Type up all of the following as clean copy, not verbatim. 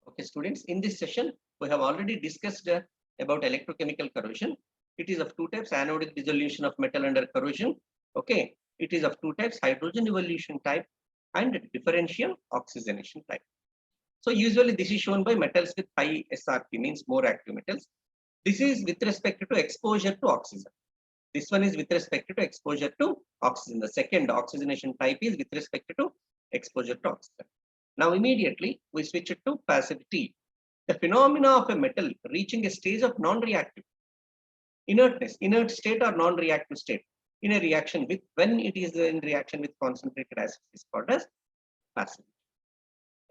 Okay, students, in this session, we have already discussed about electrochemical corrosion. It is of two types: anodic dissolution of metal under corrosion. Okay, it is of two types: hydrogen evolution type and differential oxygenation type. So usually this is shown by metals with high SRP, means more active metals. This is with respect to exposure to oxygen. This one is with respect to exposure to oxygen. The second oxygenation type is with respect to exposure to oxygen. Now immediately we switch it to passivity. The phenomena of a metal reaching a stage of non-reactive inertness, inert state or non-reactive state in a reaction with, when it is in reaction with concentrated acids, is called as passivity.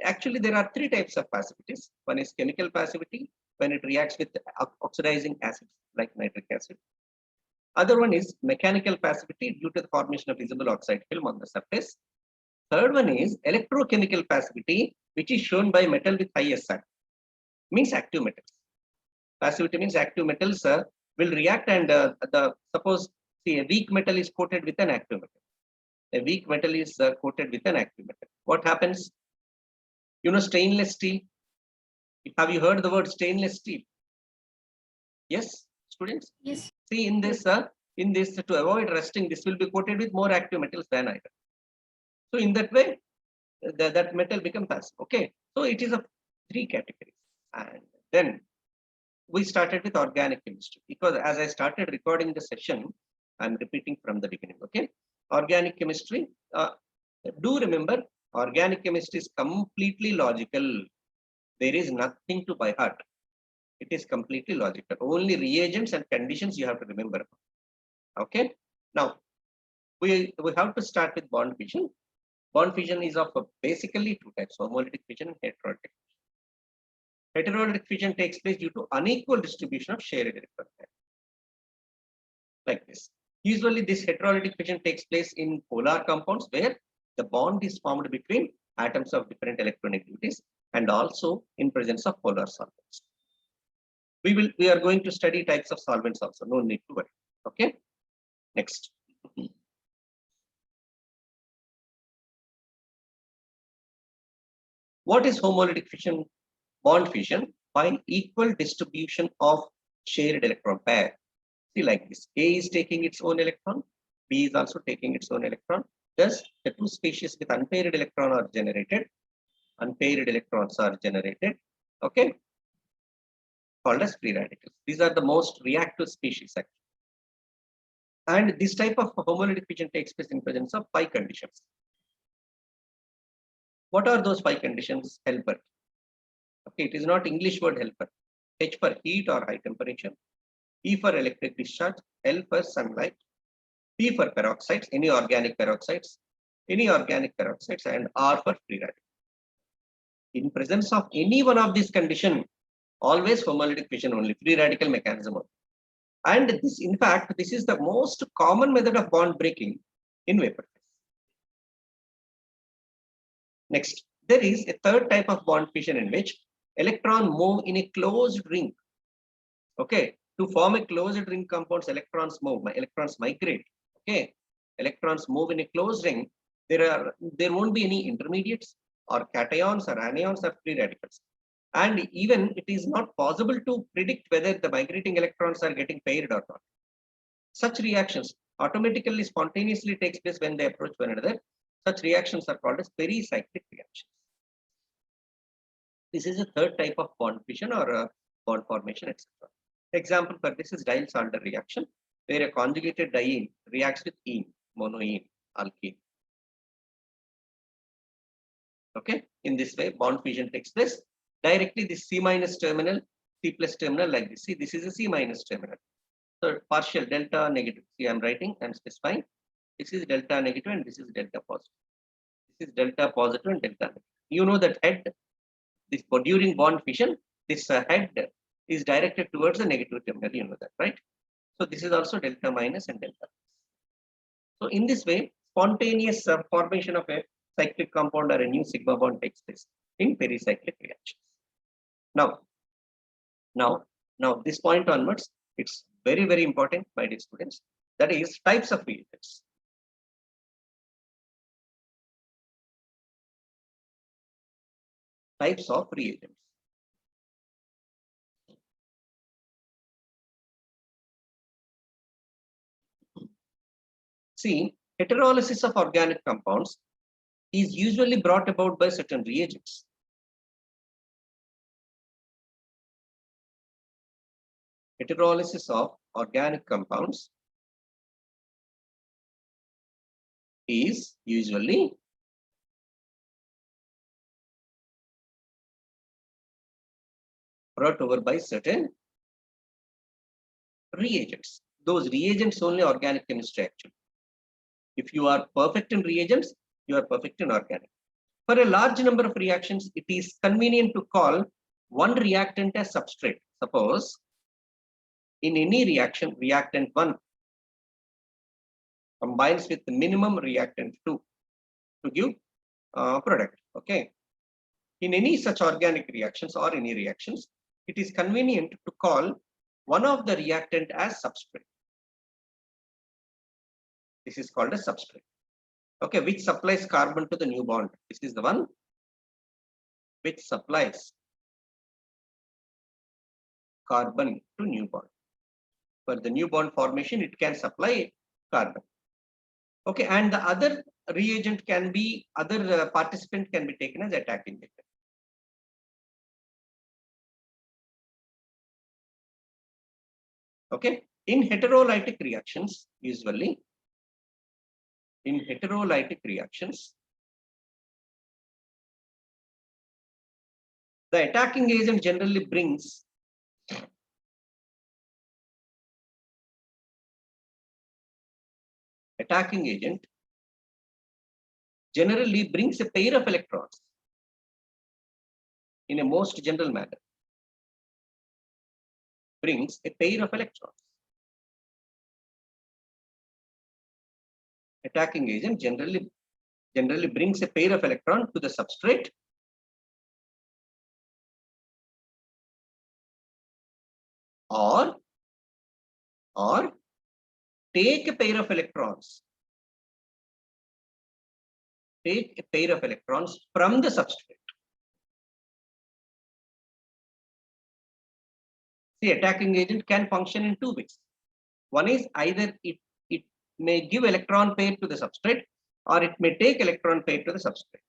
Actually, there are three types of passivities. One is chemical passivity, when it reacts with oxidizing acids like nitric acid. Other one is mechanical passivity due to the formation of visible oxide film on the surface. Third one is electrochemical passivity, which is shown by metal with high SI, means active metals. Passivity means active metals will react, and suppose, see, a weak metal is coated with an active metal. A weak metal is coated with an active metal. What happens? You know, stainless steel. Have you heard the word stainless steel? Yes, students. Yes. See, in this to avoid rusting, this will be coated with more active metals than iron. So in that way, that metal becomes passive. Okay, so it is of three categories, and then we started with organic chemistry, because as I started recording the session, I'm repeating from the beginning. Okay, organic chemistry. Do remember, organic chemistry is completely logical. There is nothing to by heart. It is completely logical. Only reagents and conditions you have to remember. Okay. Now we have to start with bond fission. Bond fission is of basically two types: homolytic fission and heterolytic. Heterolytic fission takes place due to unequal distribution of shared electron pair, like this. Usually, this heterolytic fission takes place in polar compounds where the bond is formed between atoms of different electronegativities, and also in presence of polar solvents. We are going to study types of solvents also. No need to worry. Okay. Next. What is homolytic fission? Bond fission by equal distribution of shared electron pair. See, like this: A is taking its own electron, B is also taking its own electron. Thus, the two species with unpaired electron are generated. Unpaired electrons are generated. Okay, called as free radicals. These are the most reactive species actually. And this type of homolytic fission takes place in presence of 5 conditions. What are those 5 conditions? Helper. Okay, it is not English word helper. H for heat or high temperature, E for electric discharge, L for sunlight, P for peroxides, any organic peroxides, and R for free radical. In presence of any one of these conditions, always homolytic fission only, free radical mechanism only. And this, in fact, this is the most common method of bond breaking in vapor phase. Next, there is a third type of bond fission in which electron move in a closed ring. Okay, to form a closed ring compounds, electrons migrate. Okay, electrons move in a closed ring. There won't be any intermediates or cations or anions or free radicals. And even it is not possible to predict whether the migrating electrons are getting paired or not. Such reactions automatically, spontaneously takes place when they approach one another. Such reactions are called as pericyclic reactions. This is a third type of bond fission or bond formation, etc. Example for this is Diels-Alder reaction, where a conjugated diene reacts with ene, monoene, alkene. Okay, in this way, bond fission takes place. Directly, this C minus terminal, C plus terminal, like this. See, this is a C minus terminal. So partial delta negative. See, I'm writing and specifying. This is delta negative and this is delta positive. This is delta positive and delta negative. You know that head, this during bond fission, this head is directed towards the negative terminal. You know that, right? So this is also delta minus and delta. So in this way, spontaneous formation of a cyclic compound or a new sigma bond takes place in pericyclic reactions. Now, this point onwards, it's very, very important, my dear students. That is types of reagents. Types of reagents. See, heterolysis of organic compounds is usually brought about by certain reagents. Heterolysis of organic compounds is usually brought over by certain reagents. Those reagents only organic chemistry actually. If you are perfect in reagents, you are perfect in organic. For a large number of reactions, it is convenient to call one reactant as substrate. Suppose in any reaction, reactant 1 combines with the minimum reactant 2 to give product. Okay. In any such organic reactions or any reactions, it is convenient to call one of the reactant as substrate. This is called a substrate. Okay, which supplies carbon to the new bond. This is the one which supplies carbon to new bond. For the new bond formation, it can supply carbon. Okay, and the other reagent can be, other participant can be taken as attacking agent. Okay, in heterolytic reactions, usually, in heterolytic reactions, the attacking agent generally brings a pair of electrons in a most general manner. Brings a pair of electrons. Attacking agent generally brings a pair of electrons to the substrate or take a pair of electrons. Take a pair of electrons from the substrate. The attacking agent can function in two ways. One is either it may give electron pair to the substrate or it may take electron pair to the substrate.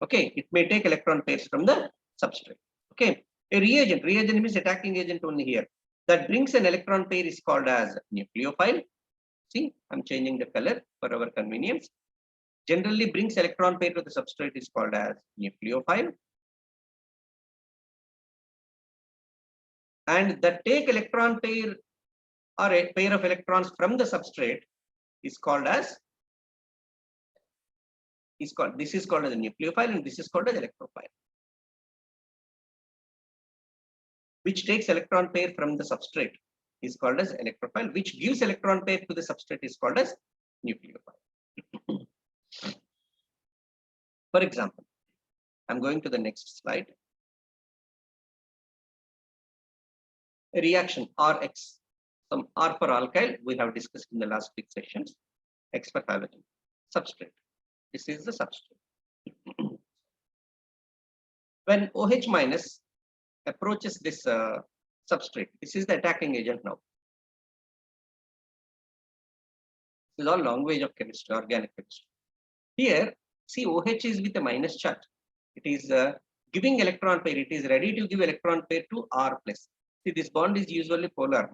Okay, it may take electron pairs from the substrate. Okay, a reagent means attacking agent only here. That brings an electron pair is called as nucleophile. See, I'm changing the color for our convenience. Generally brings electron pair to the substrate is called as nucleophile. And the take electron pair or a pair of electrons from the substrate is called as this is called as a nucleophile and this is called as electrophile. Which takes electron pair from the substrate is called as electrophile, which gives electron pair to the substrate is called as nucleophile. For example, I'm going to the next slide. A reaction Rx, some R for alkyl, we have discussed in the last 6 sessions, X for halogen, substrate. This is the substrate. When OH minus approaches this substrate, this is the attacking agent now. This is all language of chemistry, organic chemistry. Here, see OH is with a minus charge. It is giving electron pair. It is ready to give electron pair to R plus. See, this bond is usually polar.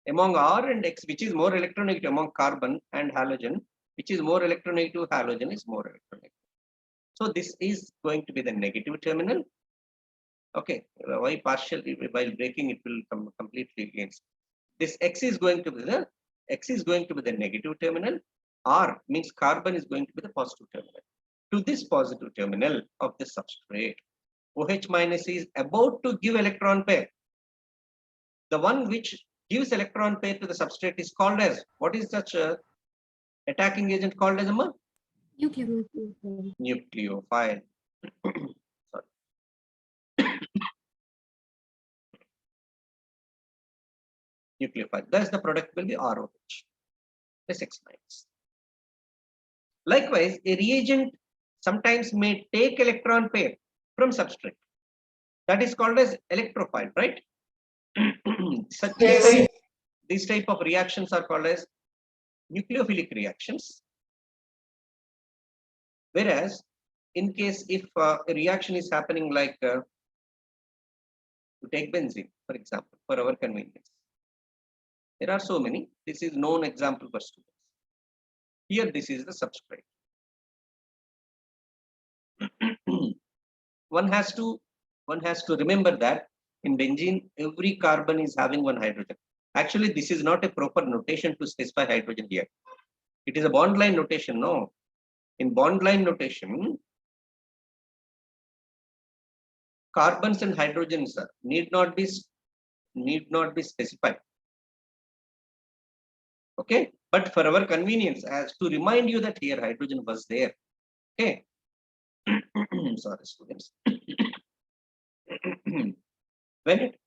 Among R and X, which is more electronegative among carbon and halogen, which is more electronegative, halogen is more electronegative. So this is going to be the negative terminal. Okay, why partial? While breaking, it will come completely against. This X is going to be the negative terminal. R means carbon is going to be the positive terminal. To this positive terminal of the substrate, OH minus is about to give electron pair. The one which gives electron pair to the substrate is called as, what is such a attacking agent called as a nucleophile. Nucleophile. Thus the product will be ROH. This explains. Likewise, a reagent sometimes may take electron pair from substrate. That is called as electrophile, right? These type of reactions are called as nucleophilic reactions. Whereas in case if a reaction is happening like to take benzene, for example, for our convenience. There are so many. This is known example for students. Here, this is the substrate. one has to remember that in benzene, every carbon is having one hydrogen. Actually, this is not a proper notation to specify hydrogen here. It is a bond line notation. No, in bond line notation, carbons and hydrogens need not be specified. Okay, but for our convenience, as to remind you that here hydrogen was there. Okay. Sorry, students. when it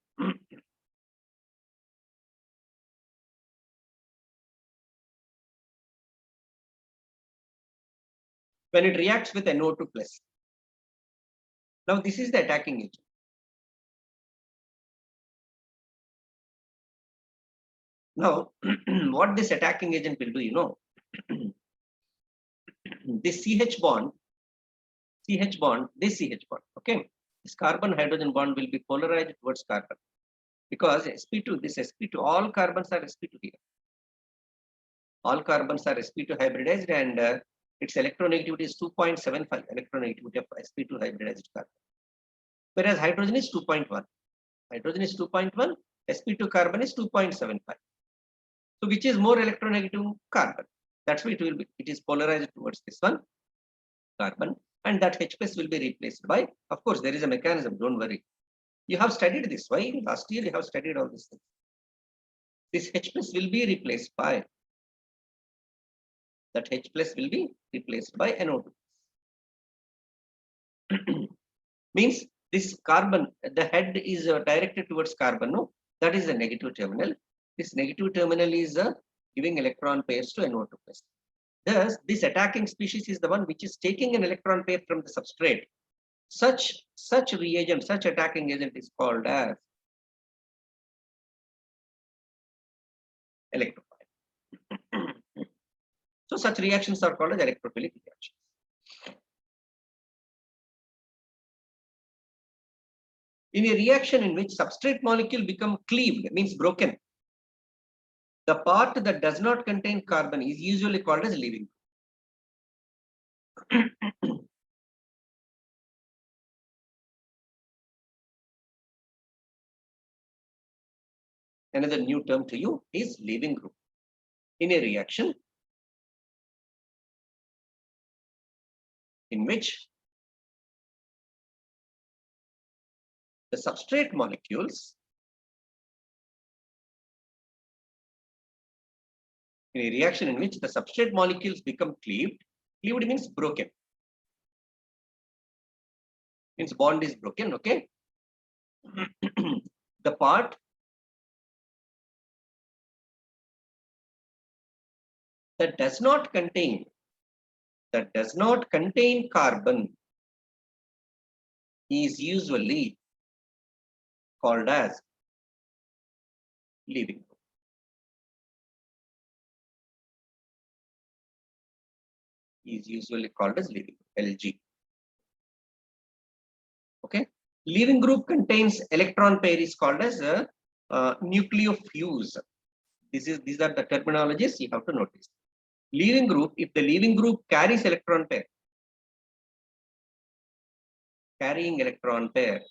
when it reacts with NO2 plus. Now this is the attacking agent. Now, what this attacking agent will do, you know, this CH bond, this CH bond, okay, this carbon hydrogen bond will be polarized towards carbon because sp2, this sp2, all carbons are sp2 here. All carbons are sp2 hybridized and its electronegativity is 2.75 electronegativity of sp2 hybridized carbon. Whereas hydrogen is 2.1. Hydrogen is 2.1, sp2 carbon is 2.75. So which is more electronegative? Carbon. That's why it is polarized towards this one, carbon, and that H plus will be replaced by, of course, there is a mechanism, don't worry. You have studied this. Why? Last year you have studied all these things. This H plus will be replaced by, that H plus will be replaced by NO2. Means this carbon, the head is directed towards carbon, no? That is the negative terminal. This negative terminal is giving electron pairs to NO2 plus. Thus, this attacking species is the one which is taking an electron pair from the substrate. Such reagent, such attacking agent is called as electrophile. So such reactions are called as electrophilic reactions. In a reaction in which substrate molecule become cleaved, means broken, the part that does not contain carbon is usually called as leaving. Another new term to you is leaving group. In a reaction in which the substrate molecules become cleaved. Cleaved means broken. Means bond is broken, okay? The part that does not contain carbon is usually called as leaving group. Is usually called as leaving group, LG. Okay, leaving group contains electron pair is called as a nucleofuse. These are the terminologies you have to notice. Leaving group, if the leaving group carries electron pair,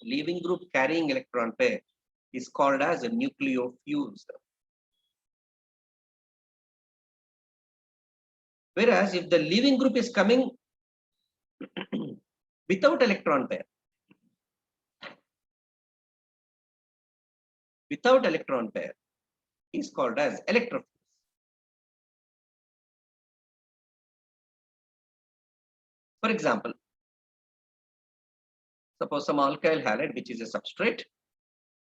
leaving group carrying electron pair is called as a nucleofuse. Whereas if the leaving group is coming without electron pair, is called as electrophuse. For example, suppose some alkyl halide, which is a substrate,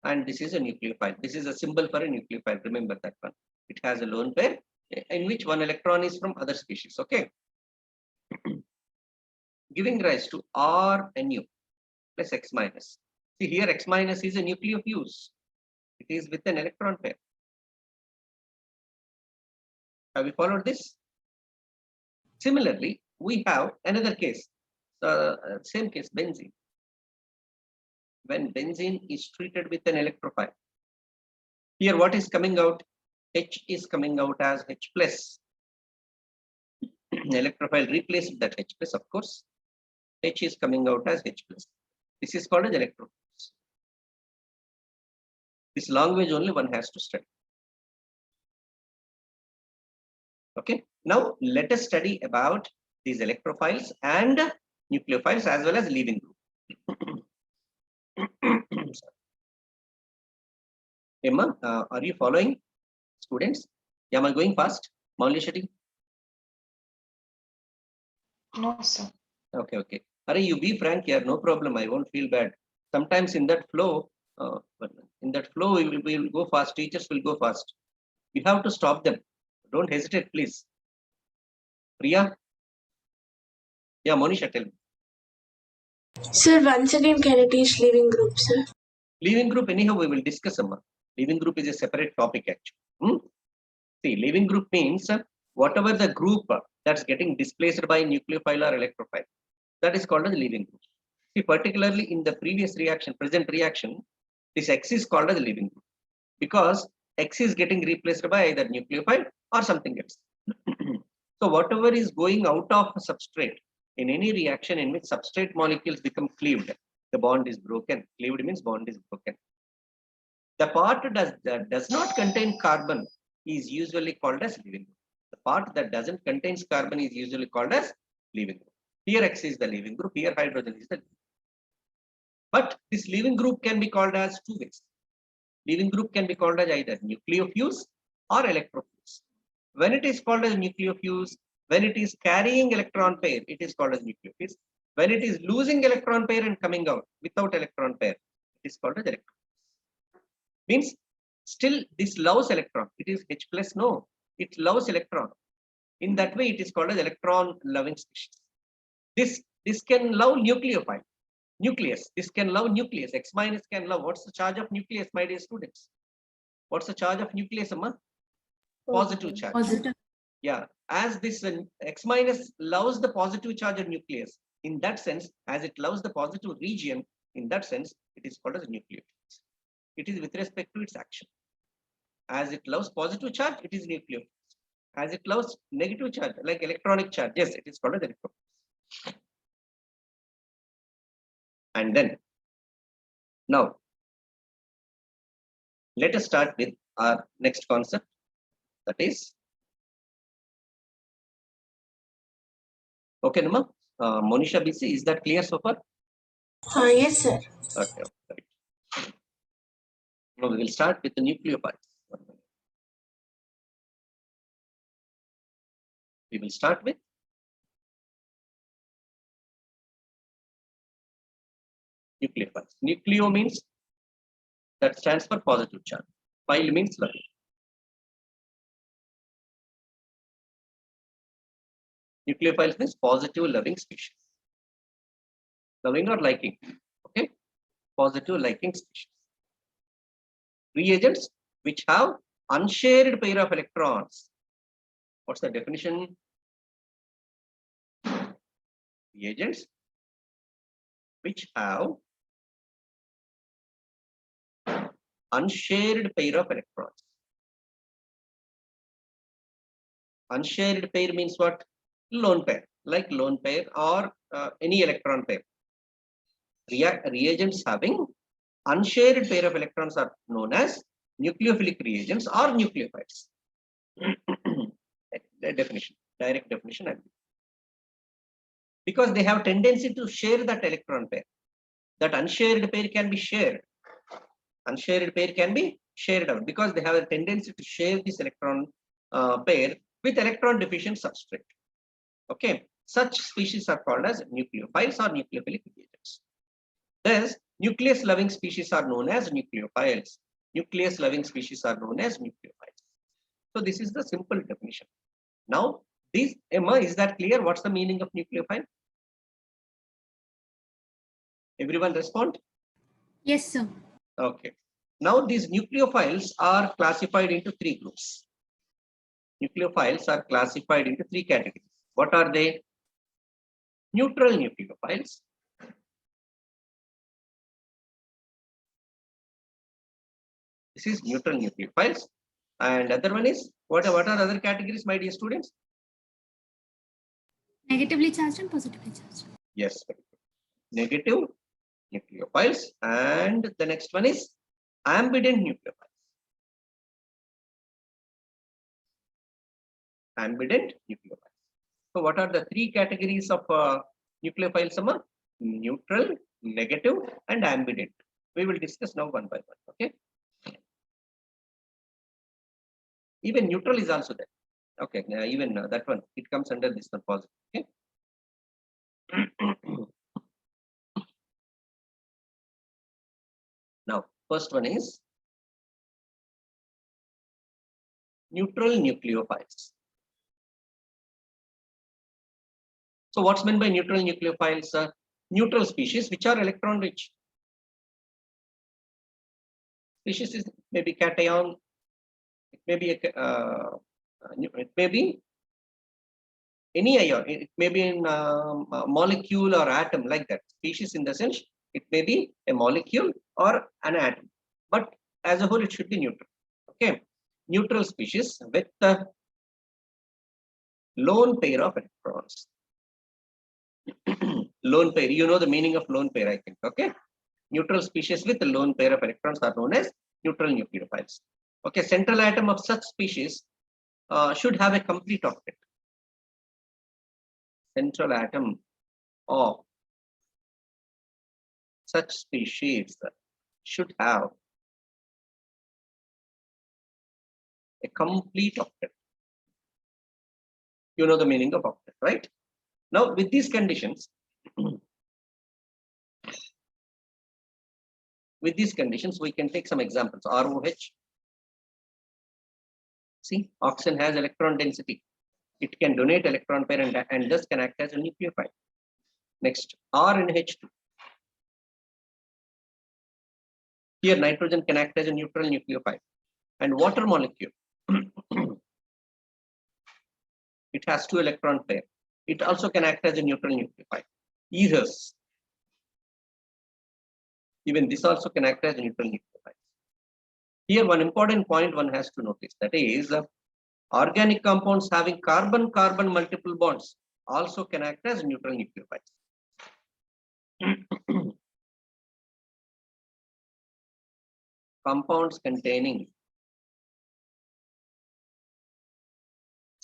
and this is a nucleophile. This is a symbol for a nucleophile. Remember that one. It has a lone pair in which one electron is from other species. Okay, giving rise to RNU plus X minus. See here, X minus is a nucleofuse. It is with an electron pair. Have you followed this? Similarly, we have another case, same case, benzene. When benzene is treated with an electrophile, here what is coming out? H is coming out as H plus. Electrophile replaced that H plus, of course. H is coming out as H plus. This is called as electrophiles. This language only one has to study. Okay. Now let us study about these electrophiles and nucleophiles as well as leaving group. Emma, are you following, students? Am I going fast? Mauli Shetty? No, sir. Okay, okay. Are you be frank here? No problem. I won't feel bad. Sometimes in that flow, we will go fast. Teachers will go fast. You have to stop them. Don't hesitate, please. Priya? Yeah, Monisha, tell me. Sir, once again, can you teach leaving group, sir? Leaving group, anyhow, we will discuss. Leaving group is a separate topic, actually. See, leaving group means whatever the group that's getting displaced by nucleophile or electrophile, that is called as leaving group. See, particularly in the previous reaction, present reaction, this X is called as leaving group because X is getting replaced by either nucleophile or something else. So whatever is going out of a substrate in any reaction in which substrate molecules become cleaved, the bond is broken. Cleaved means bond is broken. The part that does not contain carbon is usually called as leaving group. The part that doesn't contain carbon is usually called as leaving group. Here X is the leaving group, here hydrogen is the leaving group. But this leaving group can be called as two ways. Leaving group can be called as either nucleophuse or electrophuse. When it is called as nucleophuse, when it is carrying electron pair, it is called as nucleophuse. When it is losing electron pair and coming out without electron pair, it is called as electrophuse. Means still this loves electron. It is H plus, no, it loves electron. In that way, it is called as electron loving species. This can love nucleophile. Nucleus, this can love nucleus. X minus can love. What's the charge of nucleus, my dear students? What's the charge of nucleus, Amma? Positive charge. Positive. Yeah, as this X minus loves the positive charge of nucleus, in that sense, as it loves the positive region, in that sense, it is called as nucleophile. It is with respect to its action. As it loves positive charge, it is nucleophile. As it loves negative charge, like electronic charge, yes, it is called as electrophile. And then, now, let us start with our next concept, that is, okay, Nama, Monisha BC, is that clear so far? Yes, sir. Okay, right. Now we will start with the nucleophiles. We will start with nucleophiles. Nucleo means that stands for positive charge. Phile means loving. Nucleophiles means positive loving species. Loving or liking. Okay. Positive liking species. Reagents which have unshared pair of electrons. What's the definition? Reagents which have unshared pair of electrons. Unshared pair means what? Lone pair, like lone pair or any electron pair. Reagents having unshared pair of electrons are known as nucleophilic reagents or nucleophiles. The definition, direct definition. Because they have tendency to share that electron pair. That unshared pair can be shared. Unshared pair can be shared out because they have a tendency to share this electron pair with electron deficient substrate. Okay, such species are called as nucleophiles or nucleophilic reagents. Thus, nucleus loving species are known as nucleophiles. Nucleus loving species are known as nucleophiles. So this is the simple definition. Now, this, Emma, is that clear? What's the meaning of nucleophile? Everyone respond? Yes, sir. Okay. Now these nucleophiles are classified into three groups. nucleophiles are classified into three categories. What are they? Neutral nucleophiles. This is neutral nucleophiles. And other one is, what are other categories, my dear students? Negatively charged and positively charged. Yes, negative nucleophiles. And the next one is ambident nucleophiles. Ambident nucleophiles. So what are the three categories of nucleophiles, Sama? Neutral, negative, and ambident. We will discuss now one by one. Okay. Even neutral is also there. Okay. Even that one, it comes under this one, positive. Okay. Now, first one is neutral nucleophiles. So what's meant by neutral nucleophiles? Neutral species which are electron rich. Species is maybe cation, it may be it may be any ion, it may be in a molecule or atom, like that. Species in the sense it may be a molecule or an atom, but as a whole it should be neutral. Okay, neutral species with the lone pair of electrons. Lone pair, you know the meaning of lone pair, I think. Okay, neutral species with a lone pair of electrons are known as neutral nucleophiles. Okay, central atom of such species should have a complete octet. Central atom of such species should have a complete octet. You know the meaning of octet, right? Now, with these conditions, we can take some examples. ROH. See, oxygen has electron density. It can donate electron pair and thus can act as a nucleophile. Next, RNH2. Here, nitrogen can act as a neutral nucleophile. And water molecule, it has 2 electron pair. It also can act as a neutral nucleophile. Ethers, even this also can act as a neutral nucleophile. Here, one important point one has to notice, that is, organic compounds having carbon-carbon multiple bonds also can act as neutral nucleophiles. Compounds containing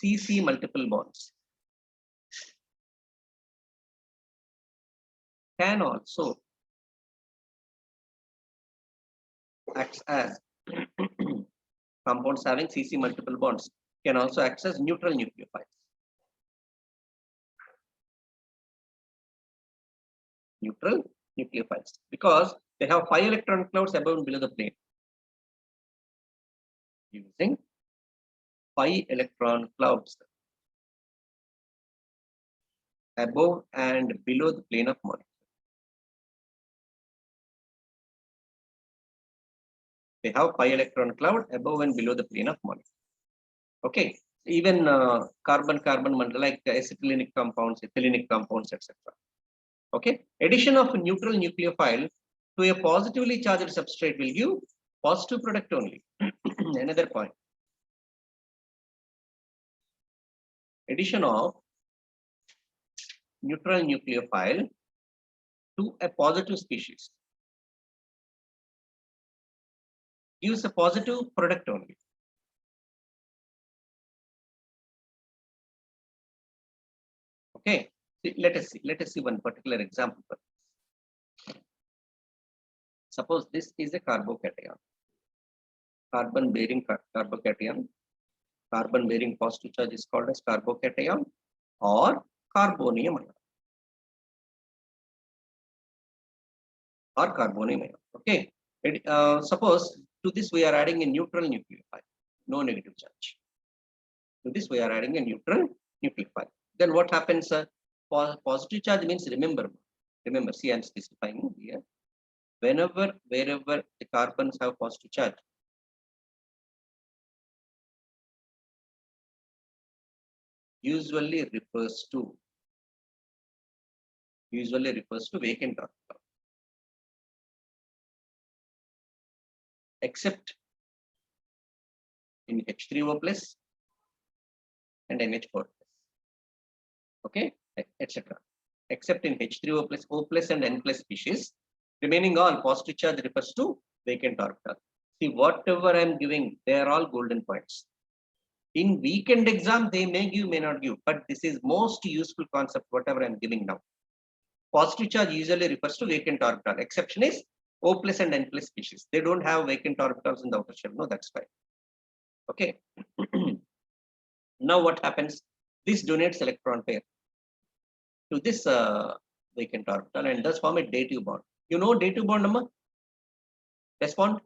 CC multiple bonds can also act as compounds having CC multiple bonds can also act as neutral nucleophiles. Neutral nucleophiles, because they have 5 electron clouds above and below the plane. Using 5 electron clouds above and below the plane of molecule. They have 5 electron cloud above and below the plane of molecule. Okay, even carbon-carbon like acetylenic compounds, ethylenic compounds, etc. Okay, addition of a neutral nucleophile to a positively charged substrate will give positive product only. Another point. Addition of neutral nucleophile to a positive species gives a positive product only. Okay, let us see one particular example. Suppose this is a carbocation, carbon bearing carbocation. Carbon bearing positive charge is called as carbocation or carbonium ion. Or carbonium ion. Okay. Suppose to this we are adding a neutral nucleophile, no negative charge. To this we are adding a neutral nucleophile. Then what happens? Positive charge means, remember, see, I am specifying here. Wherever the carbons have positive charge, usually refers to vacant orbital, except in H3O plus and NH4 plus. Okay, etc. Except in H3O plus, O plus and N plus species, remaining all positive charge refers to vacant orbital. See, whatever I'm giving, they are all golden points. In weekend exam, they may give, may not give, but this is most useful concept, whatever I'm giving now. Positive charge usually refers to vacant orbital. Exception is O plus and N plus species. They don't have vacant orbitals in the outer shell. No, that's fine. Okay. Now what happens? This donates electron pair to this vacant orbital and thus form a dative bond. You know dative bond number? Respond.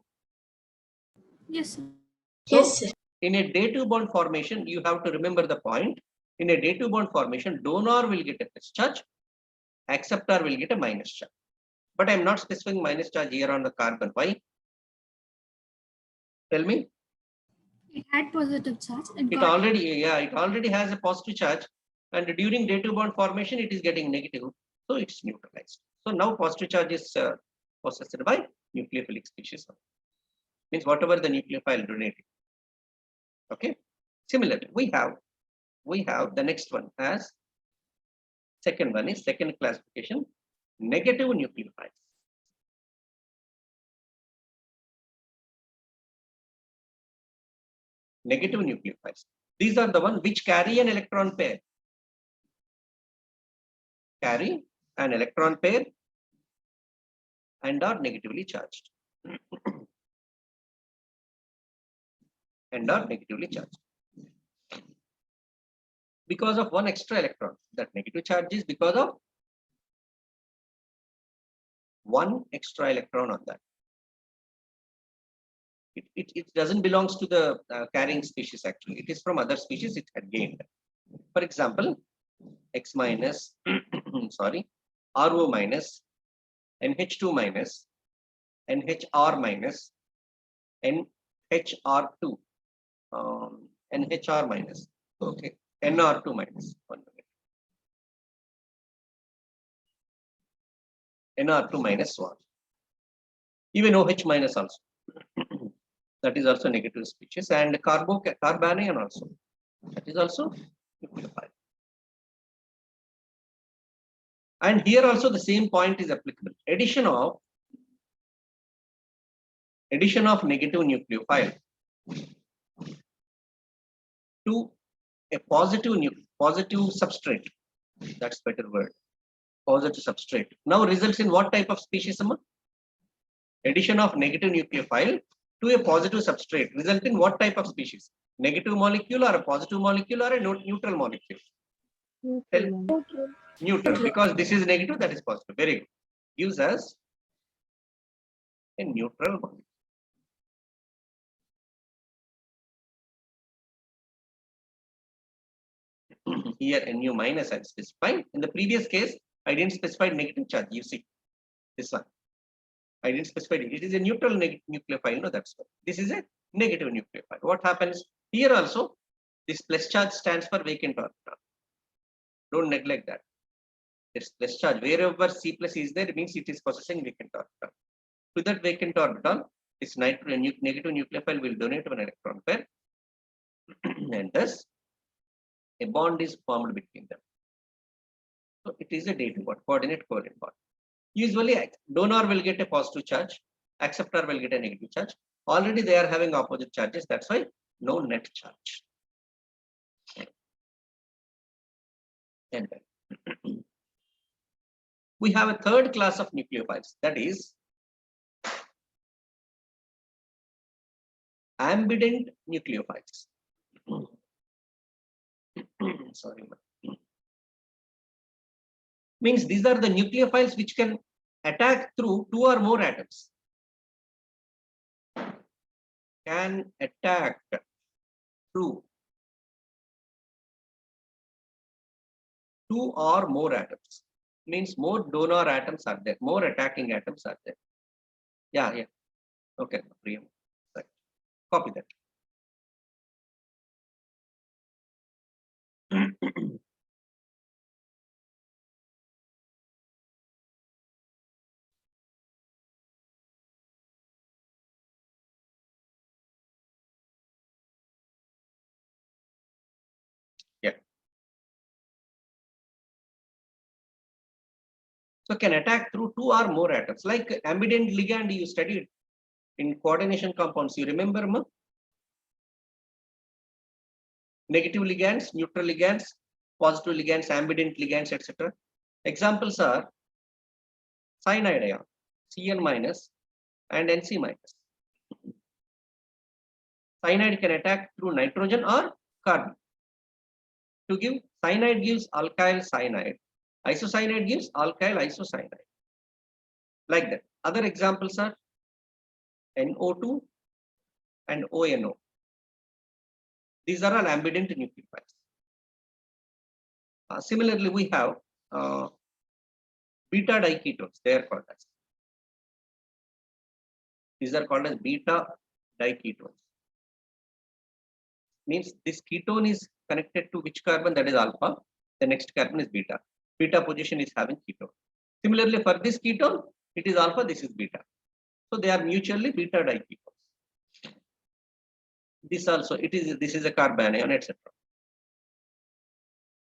Yes, sir. Yes, sir. In a dative bond formation, you have to remember the point. In a dative bond formation, donor will get a plus charge, acceptor will get a minus charge. But I'm not specifying minus charge here on the carbon. Why? Tell me. It had positive charge. It already has a positive charge, and during dative bond formation, it is getting negative, so it's neutralized. So now positive charge is possessed by nucleophilic species. Means whatever the nucleophile donated. Okay. Similarly, we have the next one as second one is second classification, negative nucleophiles. Negative nucleophiles. These are the ones which carry an electron pair. Carry an electron pair and are negatively charged. And are negatively charged. Because of one extra electron. That negative charge is because of one extra electron on that. It doesn't belongs to the carrying species actually. It is from other species it had gained. For example, X minus, sorry, RO minus, NH2 minus, NHR minus, NHR2, NHR minus, okay, NR2 minus, 1 minute. NR2 minus 1. Even OH minus also. That is also negative species, and carbanion also. That is also nucleophile. And here also the same point is applicable. Addition of negative nucleophile to a positive substrate. That's better word. Positive substrate. Now results in what type of species? Addition of negative nucleophile to a positive substrate result in what type of species? Negative molecule or a positive molecule or a neutral molecule? Neutral, because this is negative, that is positive. Very good. Gives us a neutral molecule. Here Nu minus I specified. In the previous case, I didn't specify negative charge. You see this one. I didn't specify it. It is a neutral nucleophile. No, that's why. This is a negative nucleophile. What happens here also? This plus charge stands for vacant orbital. Don't neglect that. This plus charge, wherever C plus is there, it means it is possessing vacant orbital. To that vacant orbital, this negative nucleophile will donate one electron pair, and thus a bond is formed between them. So it is a dative bond, coordinate covalent bond. Usually, donor will get a positive charge, acceptor will get a negative charge. Already they are having opposite charges. That's why no net charge. And then we have a third class of nucleophiles, that is ambident nucleophiles. Sorry. Means these are the nucleophiles which can attack through two or more atoms. Can attack through two or more atoms. Means more donor atoms are there, more attacking atoms are there. Yeah. Okay, Priyam. Right. Copy that. Yeah. So can attack through two or more atoms. Like ambident ligand you studied in coordination compounds. You remember, ma? Negative ligands, neutral ligands, positive ligands, ambident ligands, etc. Examples are cyanide ion, Cn minus and Nc minus. Cyanide can attack through nitrogen or carbon. To give cyanide gives alkyl cyanide, isocyanide gives alkyl isocyanide. Like that. Other examples are NO2 and ONO. These are all ambident nucleophiles. Similarly, we have beta diketones. They are called as. These are called as beta diketones. Means this ketone is connected to which carbon? That is alpha. The next carbon is beta. Beta position is having ketone. Similarly, for this ketone, it is alpha. This is beta. So they are mutually beta diketones. This also this is a carbanion, etc.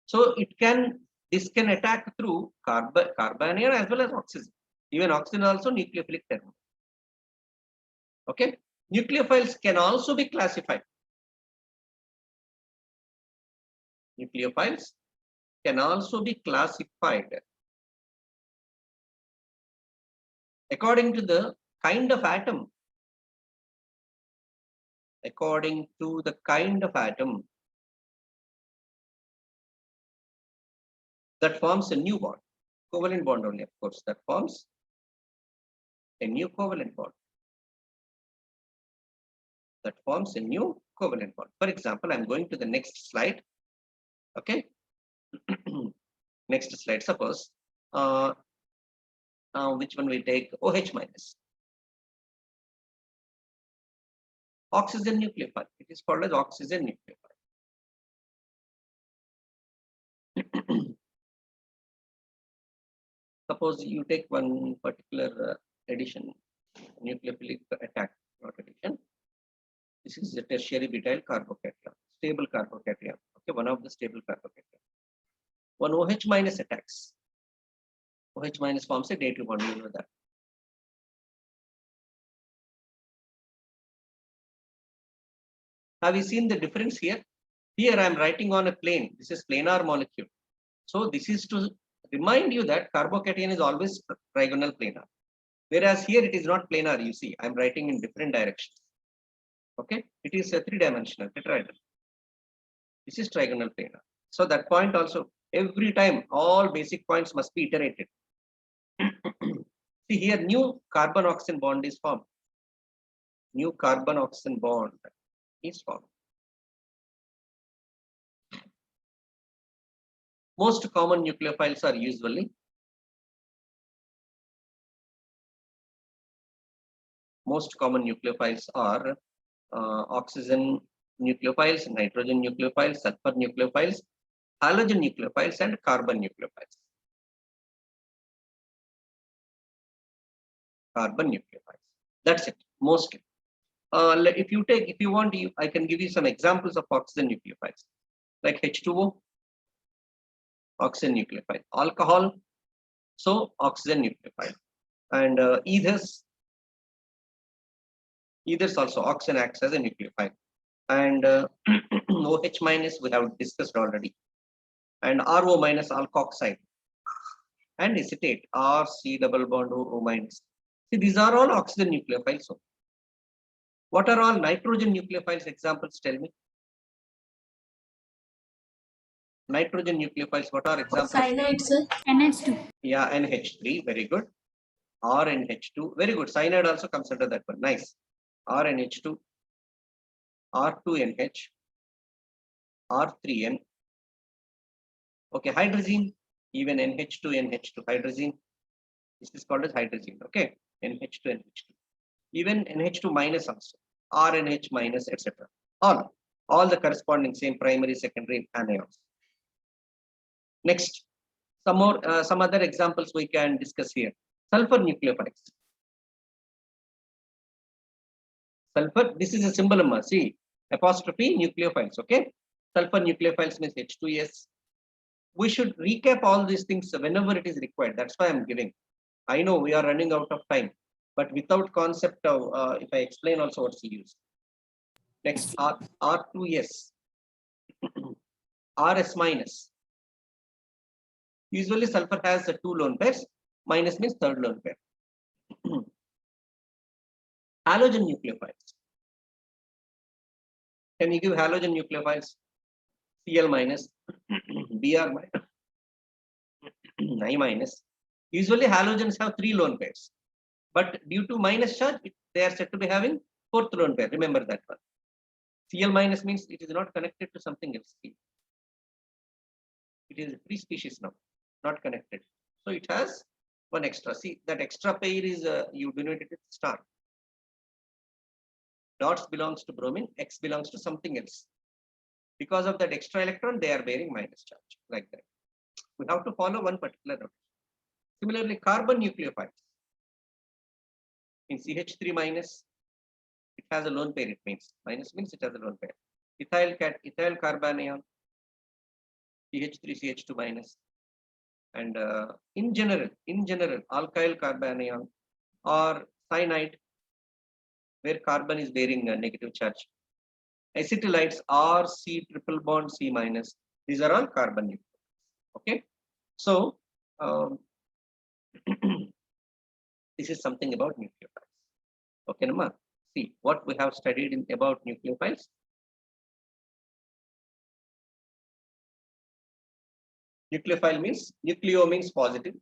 So this can attack through carbanion as well as oxygen. Even oxygen also nucleophilic term. Okay, nucleophiles can also be classified. Nucleophiles can also be classified according to the kind of atom. According to the kind of atom that forms a new bond, covalent bond only, of course, that forms a new covalent bond. That forms a new covalent bond. For example, I'm going to the next slide. Okay. Next slide. Suppose which one we take? OH minus. Oxygen nucleophile. It is called as oxygen nucleophile. Suppose you take one particular addition, nucleophilic attack, not addition. This is a tertiary butyl carbocation, stable carbocation. Okay, one of the stable carbocation. One OH minus attacks. OH minus forms a dative bond. You know that. Have you seen the difference here? Here I am writing on a plane. This is planar molecule. So this is to remind you that carbocation is always trigonal planar. Whereas here it is not planar. You see, I am writing in different directions. Okay, it is a three-dimensional tetrahedral. This is trigonal planar. So that point also, every time all basic points must be iterated. See here, new carbon-oxygen bond is formed. New carbon-oxygen bond is formed. Most common nucleophiles are usually oxygen nucleophiles, nitrogen nucleophiles, sulfur nucleophiles, halogen nucleophiles, and carbon nucleophiles. Carbon nucleophiles. That's it. Mostly. If you want, I can give you some examples of oxygen nucleophiles, like H2O, oxygen nucleophile, alcohol, so oxygen nucleophile, and ethers also oxygen acts as a nucleophile, and OH minus we have discussed already, and RO minus alkoxide, and acetate RC double bond O minus. See, these are all oxygen nucleophiles. So what are all nitrogen nucleophiles? Examples, tell me. Nitrogen nucleophiles, what are examples? Cyanide, sir. NH2. Yeah, NH3, very good. RNH2, very good. Cyanide also comes under that one. Nice. RNH2, R2NH, R3N. Okay, hydrogen, even NH2, NH2, hydrogen. This is called as hydrogen. Okay, NH2, NH2. Even NH2 minus also, RNH minus, etc. All the corresponding same primary, secondary anions. Next, some other examples we can discuss here. Sulfur nucleophiles. Sulfur, this is a symbol, see, apostrophe nucleophiles, okay? Sulfur nucleophiles means H2S. We should recap all these things whenever it is required. That's why I'm giving. I know we are running out of time, but without concept of, if I explain also what's the use. Next, R2S, RS minus. Usually sulfur has 2 lone pairs, minus means third lone pair. Halogen nucleophiles. Can you give halogen nucleophiles? Cl minus, Br minus, I minus. Usually halogens have 3 lone pairs, but due to minus charge, they are said to be having 4th lone pair. Remember that one. Cl minus means it is not connected to something else. It is a free species now, not connected. So it has one extra. See, that extra pair is you denote it with star. Dots belongs to bromine, X belongs to something else. Because of that extra electron, they are bearing minus charge, like that. We have to follow one particular notation. Similarly, carbon nucleophiles. In CH3 minus, it has a lone pair, it means. Minus means it has a lone pair. Ethyl carbanion, CH3, CH2 minus. And in general, alkyl carbanion or cyanide, where carbon is bearing a negative charge. Acetylides R, C triple bond, C minus. These are all carbon nucleophiles. Okay. So, this is something about nucleophiles. Okay, Nama. See what we have studied about nucleophiles. Nucleophile means, nucleo means positive,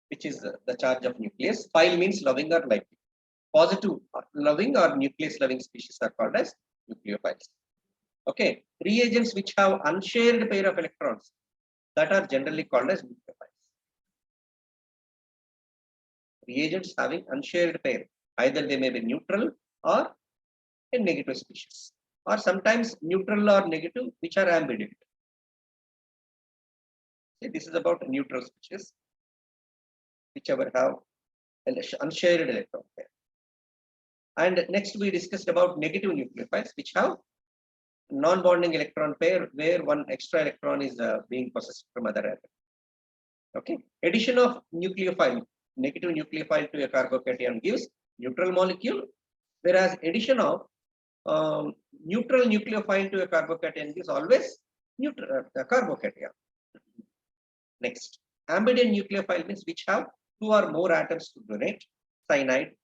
which is the charge of nucleus. Phile means loving or liking. Positive loving or nucleus loving species are called as nucleophiles. Okay, reagents which have unshared pair of electrons, that are generally called as nucleophiles. Reagents having unshared pair, either they may be neutral or a negative species, or sometimes neutral or negative which are ambidextrous. This is about neutral species, whichever have unshared electron pair. And next we discussed about negative nucleophiles, which have non-bonding electron pair where one extra electron is being possessed from other atom. Okay, addition of nucleophile, negative nucleophile to a carbocation gives neutral molecule, whereas addition of neutral nucleophile to a carbocation gives always neutral carbocation. Next, ambidextrous nucleophile means which have 2 or more atoms to donate. Cyanide.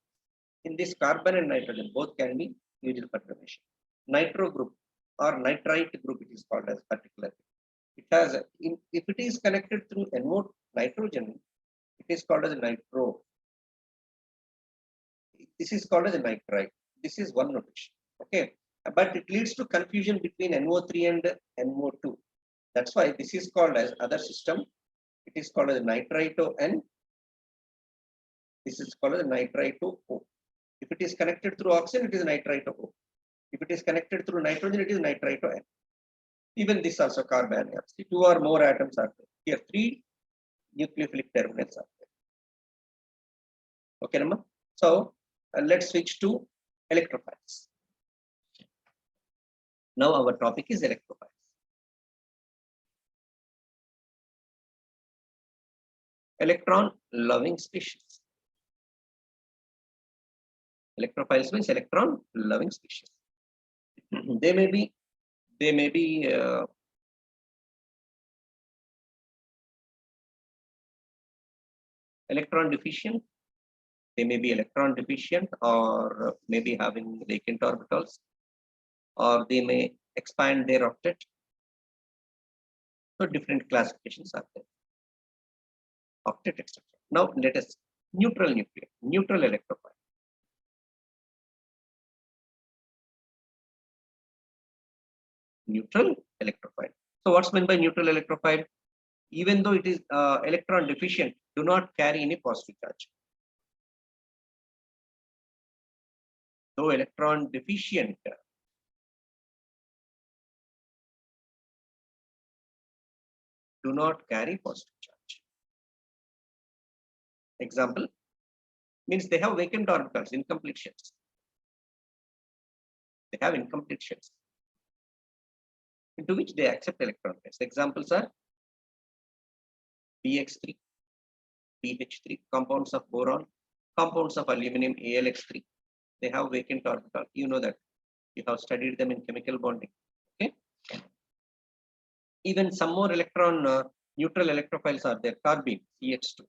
In this, carbon and nitrogen both can be used for donation. Nitro group or nitrite group, it is called as particularly. It has if it is connected through NO nitrogen, it is called as a nitro. This is called as a nitrite. This is one notation. Okay, but it leads to confusion between NO3 and NO2. That's why this is called as other system. It is called as nitrito N. This is called as nitrito O. If it is connected through oxygen, it is nitrito O. If it is connected through nitrogen, it is nitrito N. Even this also carbon. See, 2 or more atoms are there. Here 3 nucleophilic terminals are there. Okay, Nama? So let's switch to electrophiles. Now our topic is electrophiles. Electron loving species. Electrophiles means electron loving species. They may be electron deficient. They may be electron deficient, or maybe having vacant orbitals, or they may expand their octet. So different classifications are there. Octet, etc. Now let us neutral nuclear, neutral electrophile. Neutral electrophile. So what's meant by neutral electrophile? Even though it is electron deficient, do not carry any positive charge. Though electron deficient, do not carry positive charge. Example means they have vacant orbitals, incomplete shells. They have incomplete shells into which they accept electron pairs. Examples are BX3, BH3, compounds of boron, compounds of aluminum, ALX3. They have vacant orbital. You know that. You have studied them in chemical bonding. Okay. Even some more electron neutral electrophiles are there. Carbene, CH2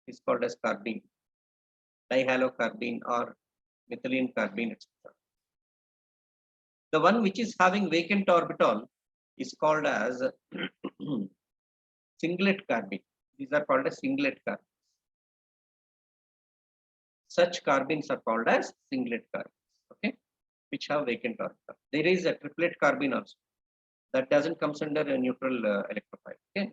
is called as carbene, dihalocarbene or methylene carbene, etc. The one which is having vacant orbital is called as singlet carbene. These are called as singlet carbenes. Such carbenes are called as singlet carbenes, okay, which have vacant orbital. There is a triplet carbene also. That doesn't come under a neutral electrophile. Okay.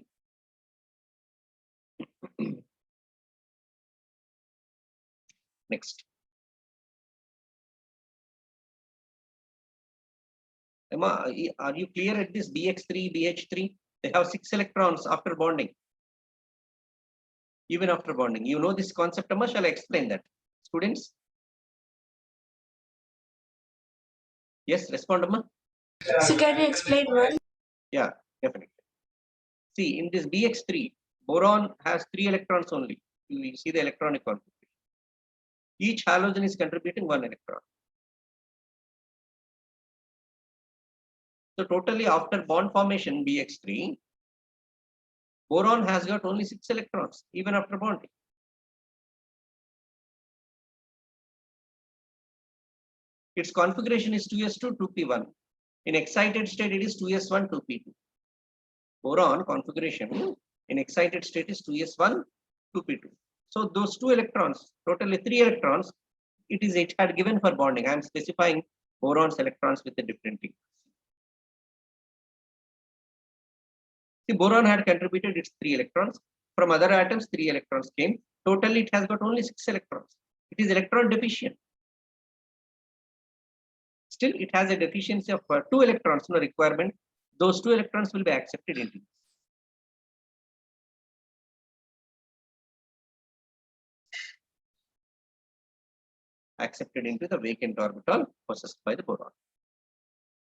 Next. Emma, are you clear at this BX3, BH3? They have 6 electrons after bonding. Even after bonding. You know this concept, Emma? Shall I explain that? Students? Yes, respond, Emma. So can you explain one? Yeah, definitely. See, in this BX3, boron has 3 electrons only. You see the electronic configuration. Each halogen is contributing 1 electron. So totally after bond formation BX3, boron has got only 6 electrons even after bonding. Its configuration is 2s2, 2p1. In excited state, it is 2s1, 2p2. Boron configuration in excited state is 2s1, 2p2. So those 2 electrons, totally 3 electrons, it had given for bonding. I am specifying boron's electrons with a different thing. See, boron had contributed its 3 electrons. From other atoms, 3 electrons came. Totally, it has got only 6 electrons. It is electron deficient. Still, it has a deficiency of 2 electrons, no requirement. Those 2 electrons will be accepted into this. Accepted into the vacant orbital possessed by the boron.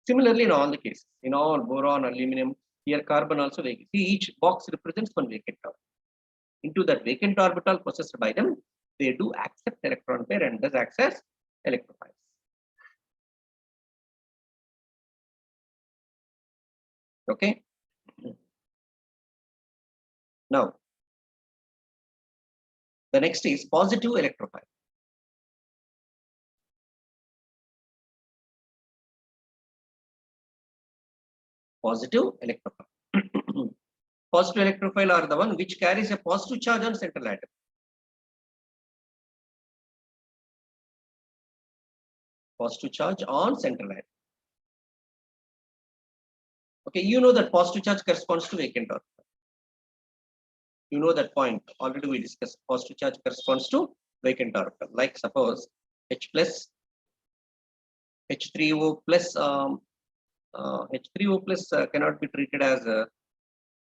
Similarly, in all the cases, in all boron, aluminum, here carbon also vacant. See, each box represents one vacant orbital. Into that vacant orbital possessed by them, they do accept electron pair and thus access electrophiles. Okay. Now, the next is positive electrophile. Positive electrophile. Positive electrophile are the one which carries a positive charge on central atom. Positive charge on central atom. Okay, you know that positive charge corresponds to vacant orbital. You know that point. Already we discussed positive charge corresponds to vacant orbital. Like suppose H plus, H3O plus, H3O plus cannot be treated as a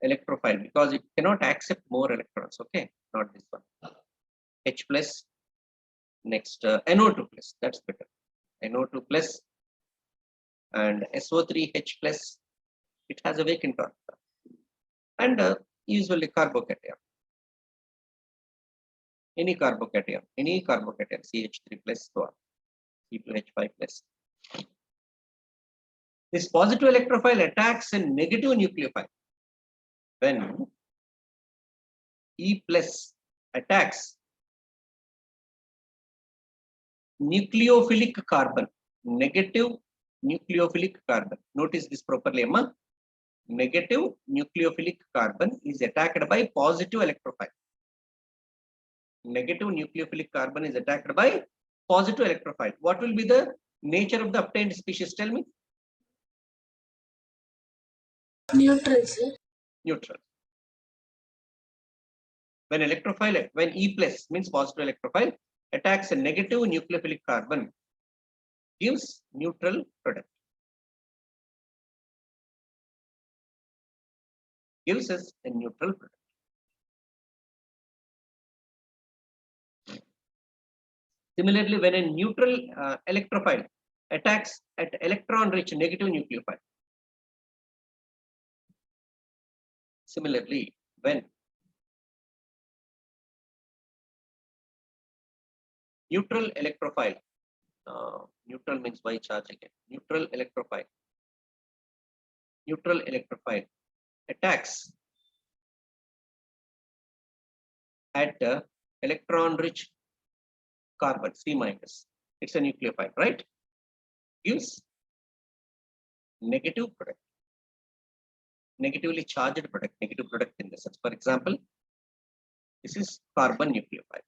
electrophile because it cannot accept more electrons. Okay, not this one. H plus, next NO2 plus, that's better. NO2 plus and SO3H plus, it has a vacant orbital. And usually carbocation. Any carbocation, CH3 plus, so on, C2H5 plus. This positive electrophile attacks a negative nucleophile when E plus attacks nucleophilic carbon, negative nucleophilic carbon. Notice this properly, Emma. Negative nucleophilic carbon is attacked by positive electrophile. Negative nucleophilic carbon is attacked by positive electrophile. What will be the nature of the obtained species? Tell me. Neutral, sir. Neutral. When electrophile, when E plus means positive electrophile attacks a negative nucleophilic carbon, gives neutral product. gives us a neutral product. Similarly, when a neutral electrophile attacks at electron-rich negative nucleophile. Similarly, when neutral electrophile, neutral means by charge again, neutral electrophile attacks at electron-rich carbon, C minus, it's a nucleophile, right? Gives negative product, negatively charged product, negative product in the sense. For example, this is carbon nucleophile.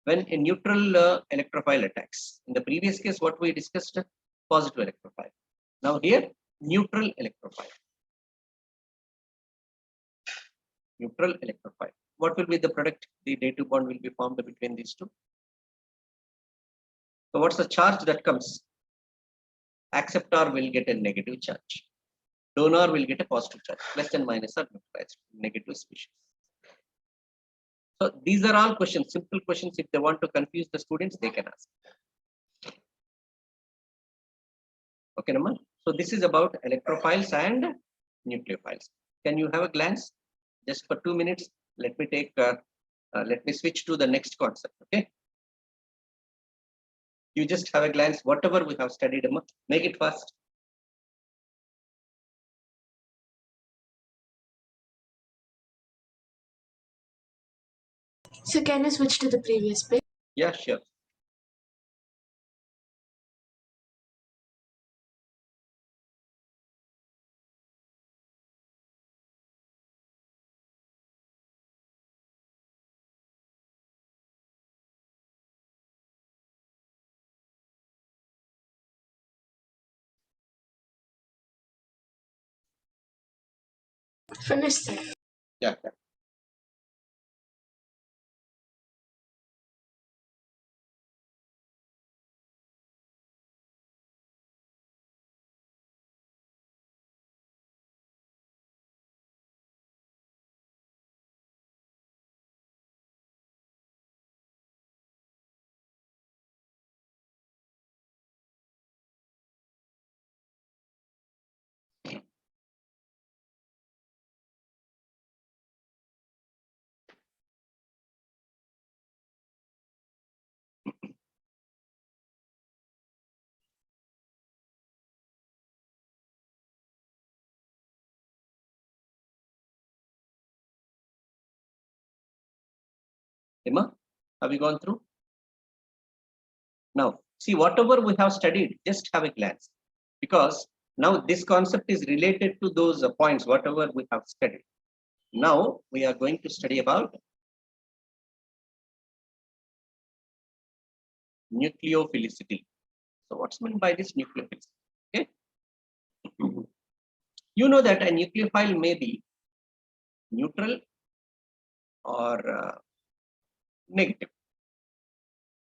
When a neutral electrophile attacks, in the previous case, what we discussed, positive electrophile. Now here, neutral electrophile. Neutral electrophile. What will be the product? The dative bond will be formed between these two. So what's the charge that comes? Acceptor will get a negative charge. Donor will get a positive charge. Plus and minus are neutralized, negative species. So these are all questions, simple questions. If they want to confuse the students, they can ask. Okay, Naman. So this is about electrophiles and nucleophiles. Can you have a glance? Just for 2 minutes. Let me take. Let me switch to the next concept. Okay. You just have a glance. Whatever we have studied, make it fast. So can you switch to the previous page? Yeah, sure. Finish, sir. Yeah. Emma, have you gone through? Now, see, whatever we have studied, just have a glance. Because now this concept is related to those points, whatever we have studied. Now, we are going to study about nucleophilicity. So, what's meant by this nucleophilicity? Okay. You know that a nucleophile may be neutral or negative,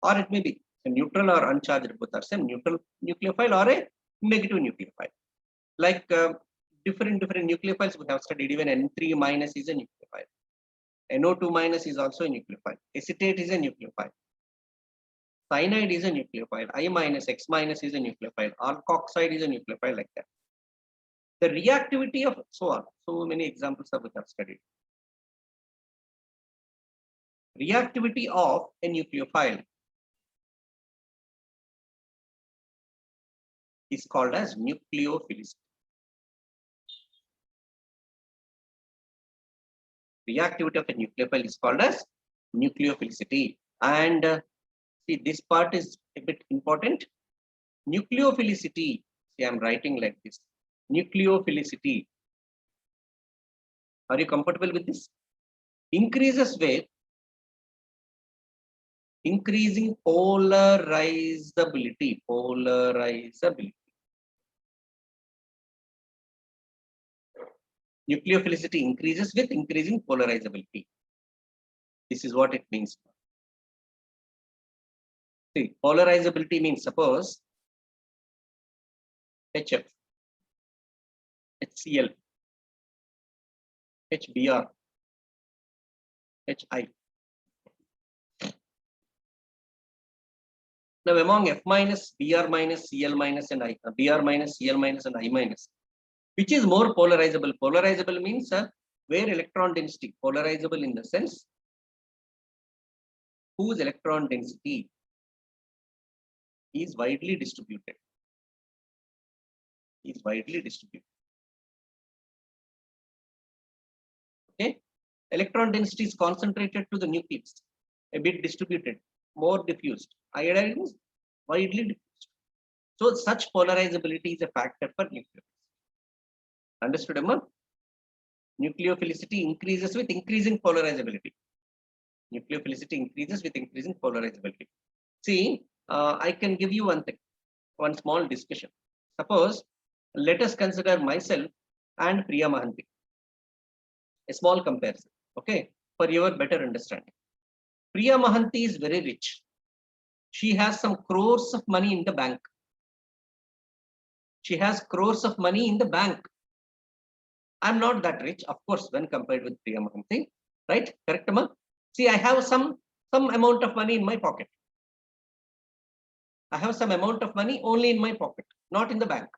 or it may be a neutral or uncharged, both are same, neutral nucleophile or a negative nucleophile. Like different nucleophiles we have studied. Even N3 minus is a nucleophile. NO2 minus is also a nucleophile. Acetate is a nucleophile. Cyanide is a nucleophile. I minus, X minus is a nucleophile. Alkoxide is a nucleophile, like that. The reactivity of so on. So many examples that we have studied. Reactivity of a nucleophile is called as nucleophilicity. Reactivity of a nucleophile is called as nucleophilicity. And see, this part is a bit important. Nucleophilicity, see, I'm writing like this. Nucleophilicity. Are you comfortable with this? Increases with increasing polarizability. Nucleophilicity increases with increasing polarizability. This is what it means. See, polarizability means, suppose HF, HCl, HBr, Hi. Now among F minus, Br minus, Cl minus, and I, Br minus, Cl minus, and I minus, which is more polarizable? Polarizable means where electron density, polarizable in the sense whose electron density is widely distributed. Okay, electron density is concentrated to the nucleus, a bit distributed, more diffused. Iodine is widely diffused. So such polarizability is a factor for nucleophilicity. Understood, Amma? Nucleophilicity increases with increasing polarizability. Nucleophilicity increases with increasing polarizability. See, I can give you one thing, one small discussion. Suppose, let us consider myself and Priya Mahanti. A small comparison, okay, for your better understanding. Priya Mahanti is very rich. She has some crores of money in the bank. She has crores of money in the bank. I'm not that rich, of course, when compared with Priya Mahanti, right? Correct, Amma? See, I have some amount of money in my pocket. I have some amount of money only in my pocket, not in the bank.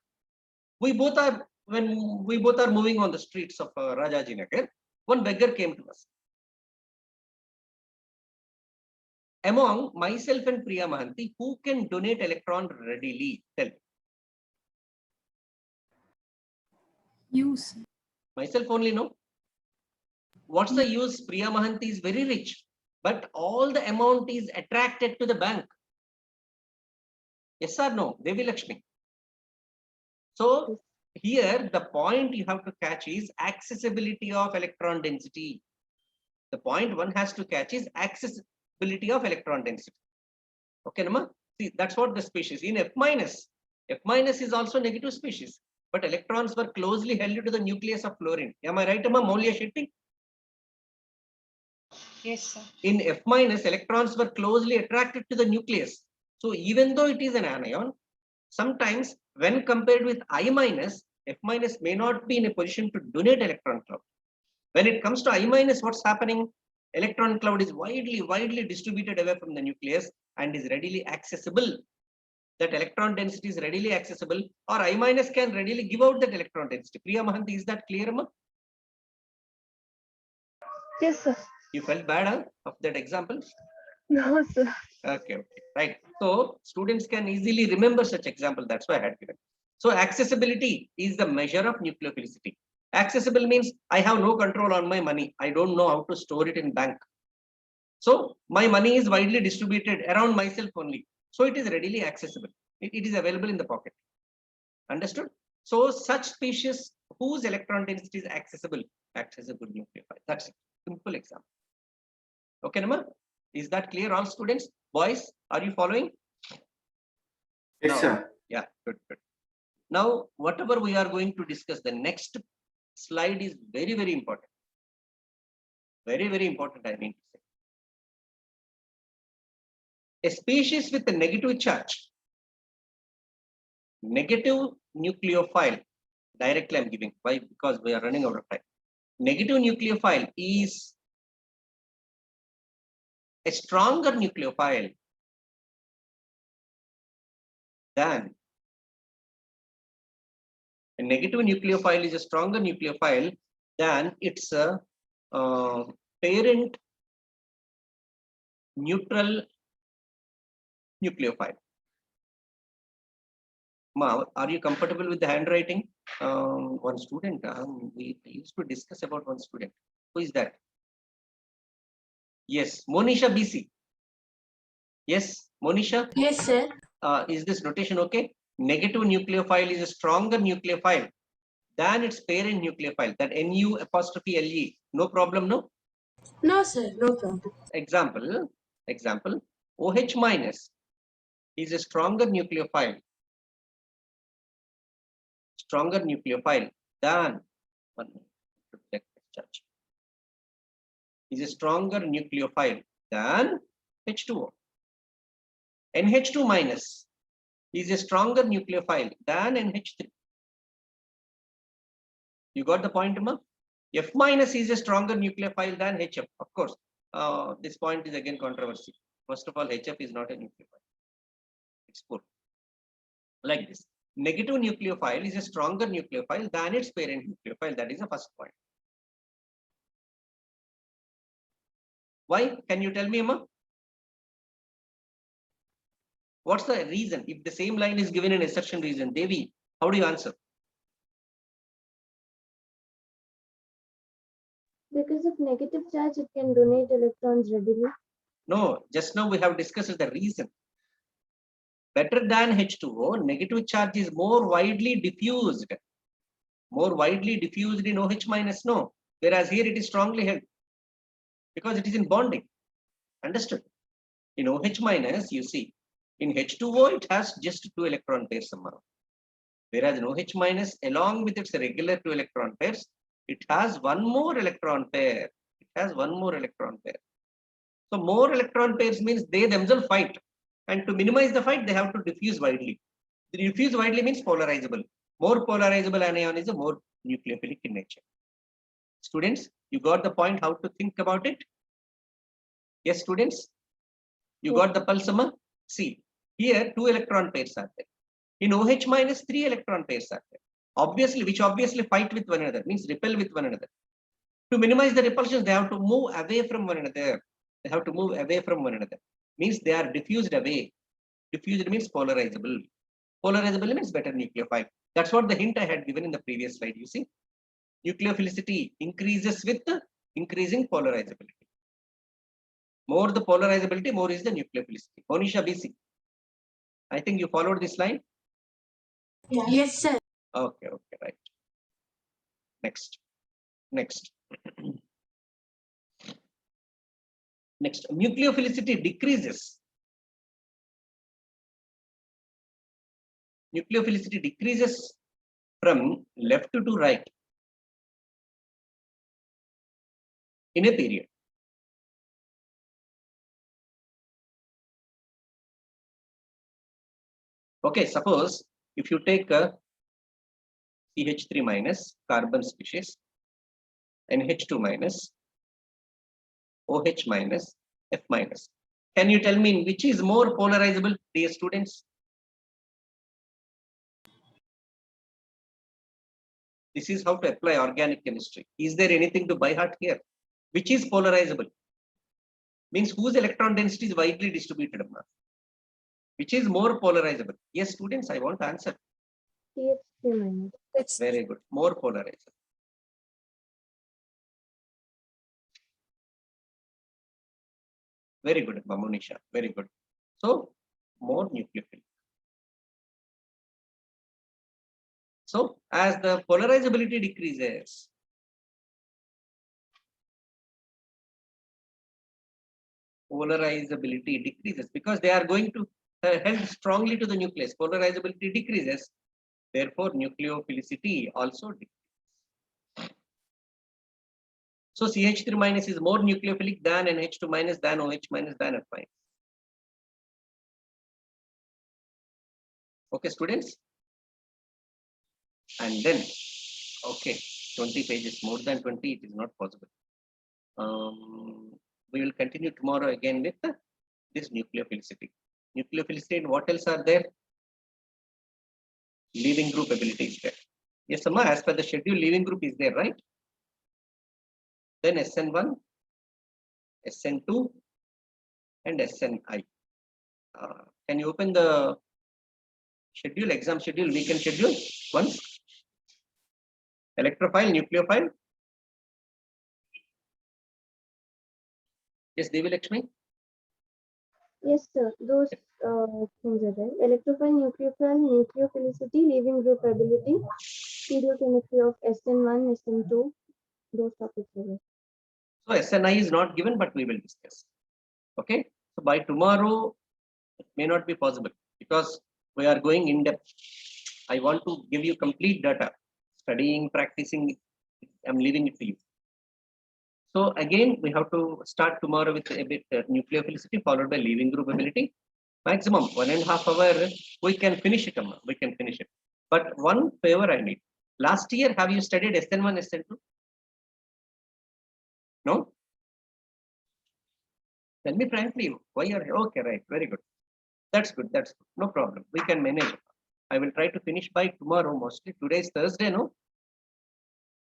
We both are, when we both are moving on the streets of Rajajinagar, one beggar came to us. Among myself and Priya Mahanti, who can donate electron readily? Tell me. You, sir. Myself only, no? What's the use? Priya Mahanti is very rich, but all the amount is attracted to the bank. Yes or no? Devi Lakshmi. So here the point you have to catch is accessibility of electron density. The point one has to catch is accessibility of electron density. Okay, Nama? See, that's what the species in F minus. F minus is also negative species, but electrons were closely held to the nucleus of fluorine. Am I right, Amma? Maulia Shetty? Yes, sir. In F minus, electrons were closely attracted to the nucleus. So even though it is an anion, sometimes when compared with I minus, F minus may not be in a position to donate electron cloud. When it comes to I minus, what's happening? Electron cloud is widely distributed away from the nucleus and is readily accessible. That electron density is readily accessible, or I minus can readily give out that electron density. Priya Mahanti, is that clear, Amma? Yes, sir. You felt bad of that example? No, sir. Okay, right. So students can easily remember such example. That's why I had given. So accessibility is the measure of nucleophilicity. Accessible means I have no control on my money. I don't know how to store it in bank. So my money is widely distributed around myself only. So it is readily accessible. It is available in the pocket. Understood? So such species whose electron density is accessible nucleophile. That's it. Simple example. Okay, Nama? Is that clear, all students? Boys, are you following? Yes, sir. Yeah, good. Now, whatever we are going to discuss, the next slide is very important. Very important, I mean to say. A species with a negative charge, negative nucleophile, directly I'm giving. Why? Because we are running out of time. Negative nucleophile is a stronger nucleophile than a negative nucleophile is a stronger nucleophile than its parent neutral nucleophile. Ma, are you comfortable with the handwriting? One student, we used to discuss about one student. Who is that? Yes, Monisha BC. Yes, Monisha. Yes, sir. Is this notation okay? Negative nucleophile is a stronger nucleophile than its parent nucleophile. That Nu apostrophe Le. No problem, no? No, sir. No problem. Example. OH minus is a stronger nucleophile than one charge. Is a stronger nucleophile than H2O. NH2 minus is a stronger nucleophile than NH3. You got the point, Amma? F minus is a stronger nucleophile than HF. Of course, this point is again controversy. First of all, HF is not a nucleophile. It's poor. Like this. Negative nucleophile is a stronger nucleophile than its parent nucleophile. That is the first point. Why? Can you tell me, Emma? What's the reason? If the same line is given in assertion reason, Devi, how do you answer? Because of negative charge, it can donate electrons readily. No, just now we have discussed the reason. Better than H2O, negative charge is more widely diffused. More widely diffused in OH minus, no. Whereas here it is strongly held because it is in bonding. Understood? In OH minus, you see, in H2O, it has just 2 electron pairs somehow. Whereas in OH minus, along with its regular 2 electron pairs, it has one more electron pair. It has one more electron pair. So more electron pairs means they themselves fight. And to minimize the fight, they have to diffuse widely. The diffuse widely means polarizable. More polarizable anion is a more nucleophilic in nature. Students, you got the point how to think about it? Yes, students? You got the pulse, Amma? See, here 2 electron pairs are there. In OH minus, 3 electron pairs are there. Obviously, which obviously fight with one another, means repel with one another. To minimize the repulsions, they have to move away from one another. They have to move away from one another. Means they are diffused away. Diffused means polarizable. Polarizable means better nucleophile. That's what the hint I had given in the previous slide. You see, nucleophilicity increases with the increasing polarizability. More the polarizability, more is the nucleophilicity. Monisha BC. I think you followed this line. Yes, sir. Okay, right. Next. Next, nucleophilicity decreases. Nucleophilicity decreases from left to right in a period. Okay, suppose if you take a CH3 minus carbon species, NH2 minus, OH minus, F minus. Can you tell me which is more polarizable, dear students? This is how to apply organic chemistry. Is there anything to by heart here? Which is polarizable? Means whose electron density is widely distributed. Which is more polarizable? Yes, students, I want to answer. CH3 minus. Very good. More polarizable. Very good, Monisha. Very good. So, more nucleophilic. So, as the polarizability decreases, because they are going to held strongly to the nucleus. Polarizability decreases. Therefore, nucleophilicity also decreases. So, CH3 minus is more nucleophilic than NH2 minus, than OH minus, than F minus. Okay, students? And then, okay, 20 pages, more than 20, it is not possible. We will continue tomorrow again with this nucleophilicity. Nucleophilicity, and what else are there? Leaving group ability is there. Yes, Amma, as per the schedule, leaving group is there, right? Then SN1, SN2, and SNI. Can you open the schedule, exam schedule, weekend schedule once? Electrophile, nucleophile. Yes, Devi Lakshmi. Yes, sir. Those things are there. Electrophile, nucleophile, nucleophilicity, leaving group ability, stereochemistry of SN1, SN2. Those topics are there. So SNI is not given, but we will discuss. Okay. So by tomorrow, it may not be possible because we are going in depth. I want to give you complete data. Studying, practicing, I'm leaving it to you. So again, we have to start tomorrow with a bit nucleophilicity followed by leaving group ability. Maximum 1.5 hours, we can finish it. We can finish it. But one favor I need. Last year, have you studied SN1, SN2? No? Tell me frankly, why are you okay? Right, very good. That's good. That's good. No problem. We can manage. I will try to finish by tomorrow mostly. Today is Thursday, no?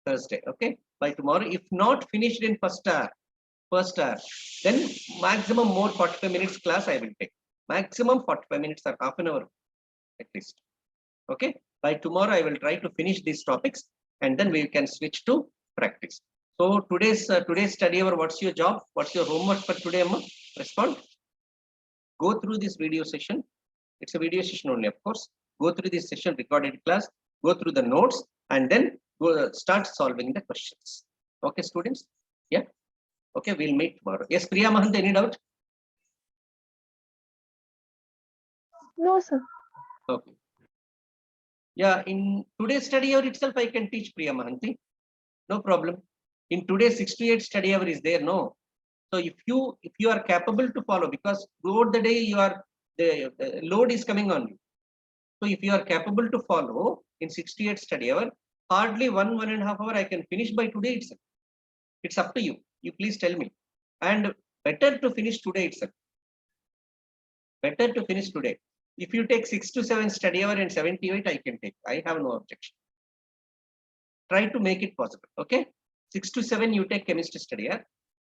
Thursday. Okay. By tomorrow. If not finished in first hour, then maximum more 45 minutes class I will take. Maximum 45 minutes or half an hour at least. Okay. By tomorrow I will try to finish these topics and then we can switch to practice. So today's study hour, what's your job? What's your homework for today, Amma? Respond. Go through this video session. It's a video session only, of course. Go through this session, recorded class, go through the notes, and then go start solving the questions. Okay, students? Yeah. Okay, we'll meet tomorrow. Yes, Priya Mahant, any doubt? No, sir. Okay. Yeah, in today's study hour itself, I can teach Priya Mahanti. No problem. In today's 6 to 8 study hour is there, no. So if you are capable to follow, because throughout the day the load is coming on you. So if you are capable to follow in 68 study hour, hardly 1.5 hour I can finish by today itself. It's up to you. You please tell me. And better to finish today itself. Better to finish today. If you take 6 to 7 study hour and 7 to 8, I can take. I have no objection. Try to make it possible. Okay. 6 to 7 you take chemistry study hour.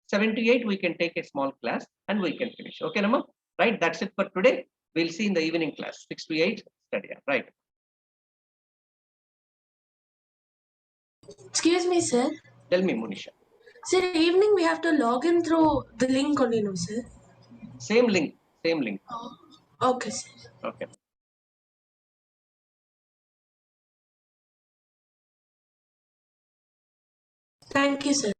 7 to 8 we can take a small class and we can finish. Okay, Nama? Right. That's it for today. We'll see in the evening class. 6 to 8 study hour. Right. Excuse me, sir. Tell me, Monisha. Sir, evening we have to log in through the link only, no, sir? Same link. Same link. Oh, okay, sir. Okay. Thank you, sir.